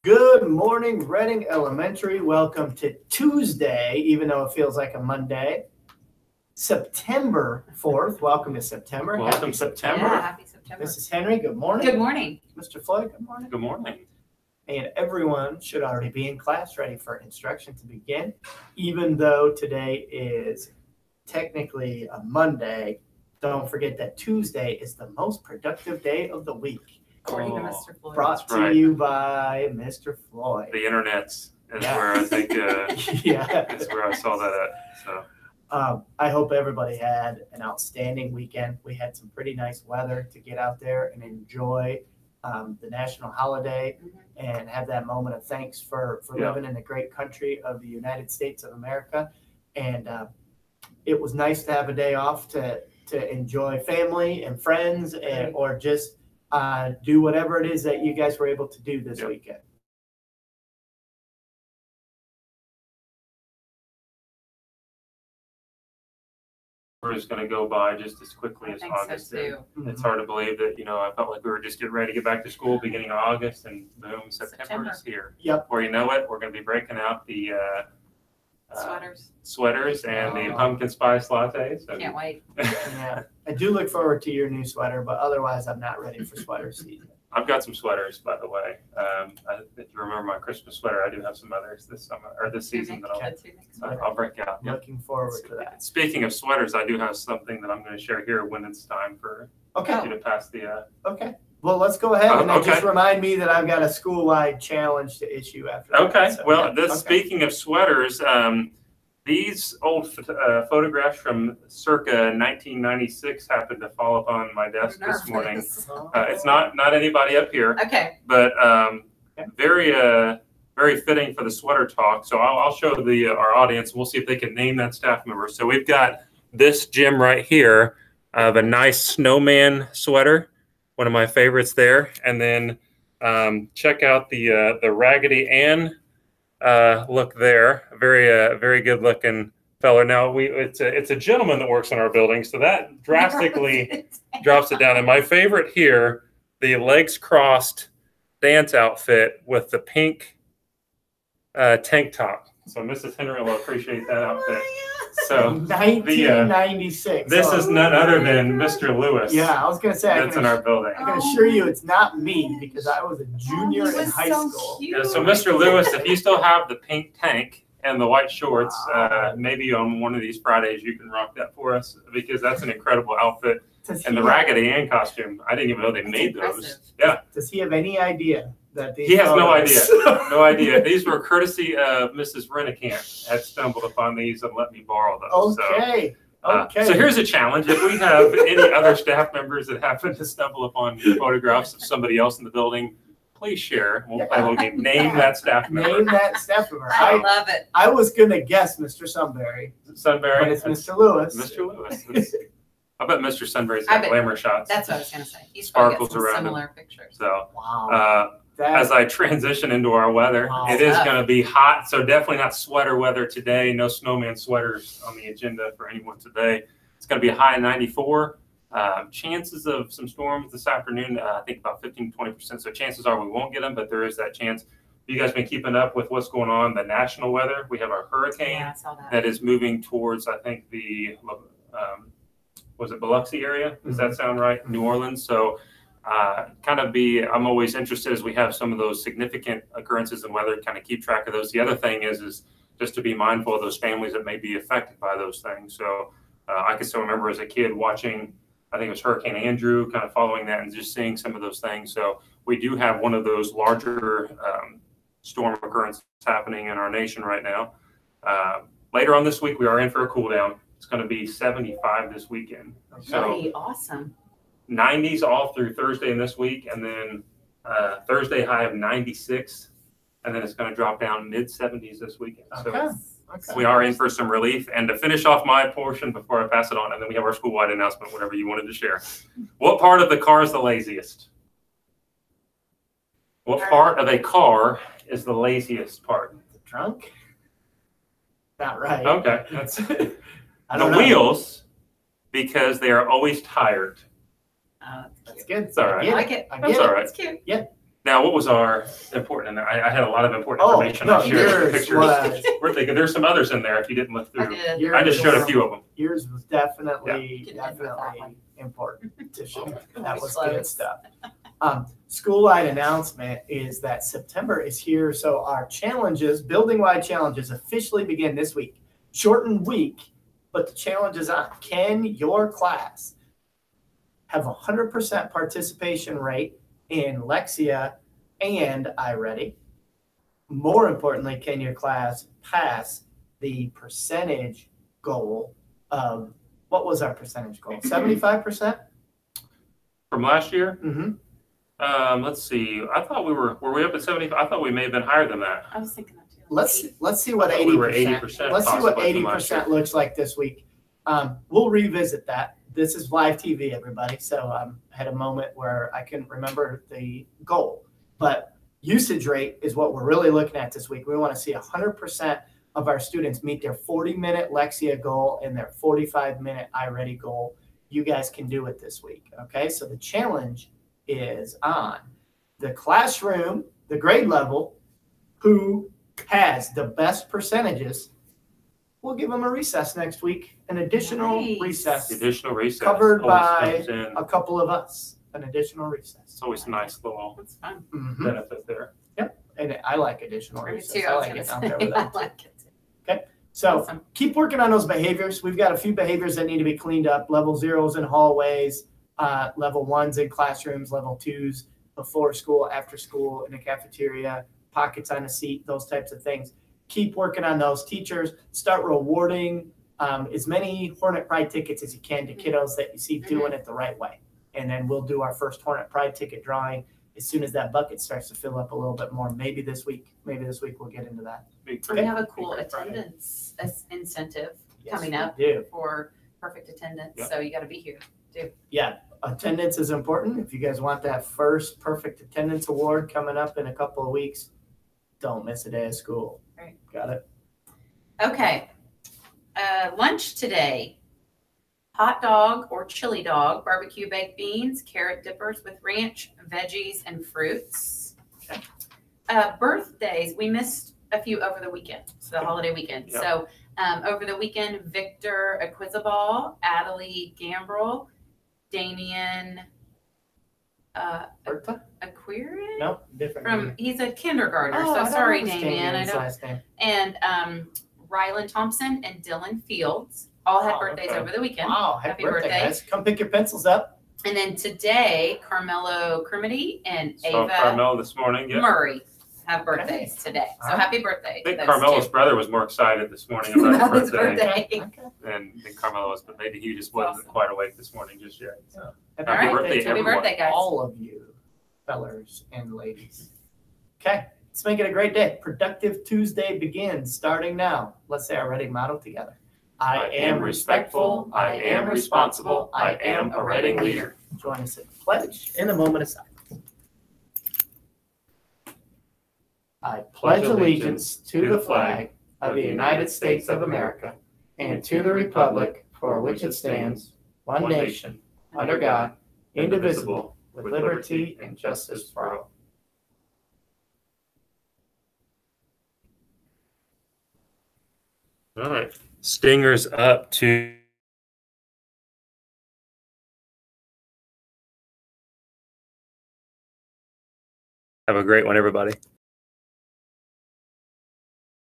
Good morning, Reading Elementary. Welcome to Tuesday, even though it feels like a Monday. September 4th. Welcome to September. Welcome happy September. Yeah, happy September. Mrs. Henry, good morning. Good morning. Mr. Floyd, good morning. Good morning. And everyone should already be in class ready for instruction to begin, even though today is technically a Monday. Don't forget that Tuesday is the most productive day of the week. According to Mr. Floyd. Brought to right. you by Mr. Floyd. The internet's is Yeah. where I think Yeah. is where I saw that at. So I hope everybody had an outstanding weekend. We had some pretty nice weather to get out there and enjoy the national holiday and have that moment of thanks for living in the great country of the United States of America. And it was nice to have a day off to enjoy family and friends and or just do whatever it is that you guys were able to do this weekend. we're just going to go by just as quickly I as think August so did. too. It's hard to believe that, I felt like we were just getting ready to get back to school beginning of August, and boom, September is here. Yep. Before you know it, we're going to be breaking out the Sweaters. and the pumpkin spice lattes. And Can't wait. Yeah, I do look forward to your new sweater, but otherwise I'm not ready for sweater season. I've got some sweaters, by the way. If you remember my Christmas sweater, I do have some others this summer or this season that I'll break out. Yep. Looking forward to that. Speaking of sweaters, I do have something that I'm going to share here when it's time for Okay. you to pass the. Okay. Well, let's go ahead and then Okay. just remind me that I've got a school-wide challenge to issue after that. Okay. So, Well, yeah. this Okay. speaking of sweaters, these old photographs from circa 1996 happened to fall upon my desk this morning. It's not anybody up here, Okay. but very fitting for the sweater talk. So I'll show our audience. We'll see if they can name that staff member. So we've got this Jim right here of a nice snowman sweater, one of my favorites there. And then check out the Raggedy Ann look there. Very good looking fella. Now it's a gentleman that works in our building, so that drastically drops it down. And my favorite here, the legs crossed dance outfit with the pink tank top. So Mrs. Henry will appreciate that outfit. So 1996. this is none other than Mr. Lewis. Yeah, I was going to say, That's in our building. I can assure you it's not me because I was a junior in high school. Yeah, so Mr. Lewis, if you still have the pink tank and the white shorts, maybe on one of these Fridays you can rock that for us because that's an incredible outfit. And the Raggedy Ann costume, I didn't even know they made those. Yeah. Does he have any idea that these He has no photos- idea. No idea. These were courtesy of Mrs. Rennekamp. Had stumbled upon these and let me borrow those. Okay. Okay. So here's a challenge. If we have any other staff members that happen to stumble upon photographs of somebody else in the building, please share. We'll play a little game. Name that staff member. Name that staff member. I love it. I was going to guess Mr. Sunbury, Sunbury. but it's Mr. Lewis. Mr. Lewis. I bet Mr. Sunbury's got glamour shots. That's what I was going to say. He's probably got Sparkles some around him. similar pictures. So Wow. as I transition into our weather, Wow. it is going to be hot. So definitely not sweater weather today. No snowman sweaters on the agenda for anyone today. It's going to be a high of 94. Chances of some storms this afternoon, I think about 15-20%. So chances are we won't get them, but there is that chance. You guys been keeping up with what's going on, the national weather? We have a hurricane Yeah, I saw that. that is moving towards, I think, the was it Biloxi area? Does that sound right? New Orleans. So I'm always interested as we have some of those significant occurrences in weather, kind of keep track of those. The other thing is just to be mindful of those families that may be affected by those things. So I can still remember as a kid watching, I think it was Hurricane Andrew, kind of following that and just seeing some of those things. So we do have one of those larger storm occurrences happening in our nation right now. Later on this week, we are in for a cool down. It's going to be 75 this weekend. So Really awesome. 90s all through Thursday and this week, and then Thursday high of 96, and then it's going to drop down mid 70s this weekend. So Okay. we are in for some relief. And to finish off my portion before I pass it on, and then we have our school-wide announcement, whatever you wanted to share. What part of the car is the laziest? What part of a car is the laziest part? The trunk? Not right. Okay, that's I the don't know. wheels, because they are always tired. That's good. It's all right. I I get like it. it. I That's get all it. right. It's cute. They Now, what was our important in there? I had a lot of important Oh, information. no, I shared yours pictures. was, We're thinking there's some others in there if you didn't look I through. did. I just showed a few of them. yours was definitely, You can end with that definitely one. important to share. Oh, That we was close. good stuff. School-wide announcement is that September is here, so our challenges, building-wide challenges, officially begin this week. Shortened week, but the challenge is on. Can your class have 100% participation rate in Lexia and iReady? More importantly, can your class pass the percentage goal of, what was our percentage goal? 75%? From last year, Mm-hmm. let's see. I thought were we up at 70? I thought we may have been higher than that. I was thinking that too. Let's see what I thought we were 80%. 80% Let's see what possibly from last 80% looks like this week. We'll revisit that. This is live TV, everybody. So I had a moment where I couldn't remember the goal, but usage rate is what we're really looking at this week. We want to see 100% of our students meet their 40-minute Lexia goal and their 45-minute iReady goal. You guys can do it this week. Okay, so the challenge is on the classroom, the grade level, who has the best percentages. We'll give them a recess next week, an additional Nice. recess, The additional recess Covered always by comes in. a couple of us, an additional recess. It's always a nice little That's fun. Mhm. benefit there. And I like additional Me recess. too. I I was like gonna it out there say, with I them. like it too. So Awesome. keep working on those behaviors. We've got a few behaviors that need to be cleaned up. Level 0s in hallways, level 1s in classrooms, level 2s before school, after school, in the cafeteria, pockets on a seat, those types of things. Keep working on those. Teachers, start rewarding as many Hornet Pride tickets as you can to kiddos that you see doing it the right way. And then we'll do our first Hornet Pride ticket drawing as soon as that bucket starts to fill up a little bit more. Maybe this week we'll get into that. Big We have a cool Great Friday. attendance incentive Yes, coming we up do. for perfect attendance. Yep. So you got to be here. Yeah, attendance is important. If you guys want that first perfect attendance award coming up in a couple of weeks, don't miss a day of school. Right. Got it? Okay. Lunch today. Hot dog or chili dog, barbecue baked beans, carrot dippers with ranch, veggies, and fruits. Okay. Birthdays, we missed a few over the weekend, so the holiday weekend. Yep. So over the weekend, Victor Aquizabal, Adelie Gambrel, Damien Bertha? Aquirin? No, different. From he's a kindergartner, Oh, I so don't sorry, know his Damien. I his don't. last name. And Rylan Thompson and Dylan Fields all had Oh, birthdays okay. over the weekend. Wow, Happy happy birthday, birthday. guys. Come pick your pencils up. And then today, Carmelo Crimity and Saw Ava Carmel this morning. Yep. Murray have birthdays today. So All right. happy birthday. I think to those Carmelo's two. brother was more excited this morning about About his his birthday birthday. Okay. than Carmelo was, but maybe he just wasn't Awesome. quite awake this morning just yet. So. Happy All right. birthday, Happy everyone. birthday, guys. all of you, fellers and ladies. Okay, let's make it a great day. Productive Tuesday begins starting now. Let's say our Reading motto together. I am respectful. I am responsible. I am a Reading leader. Join us in the pledge in a moment of silence. I pledge allegiance to the flag of the United States of America and to the republic for which it stands, one nation, under God, indivisible, with liberty and justice for all. All right. Stingers up to have a great one, everybody.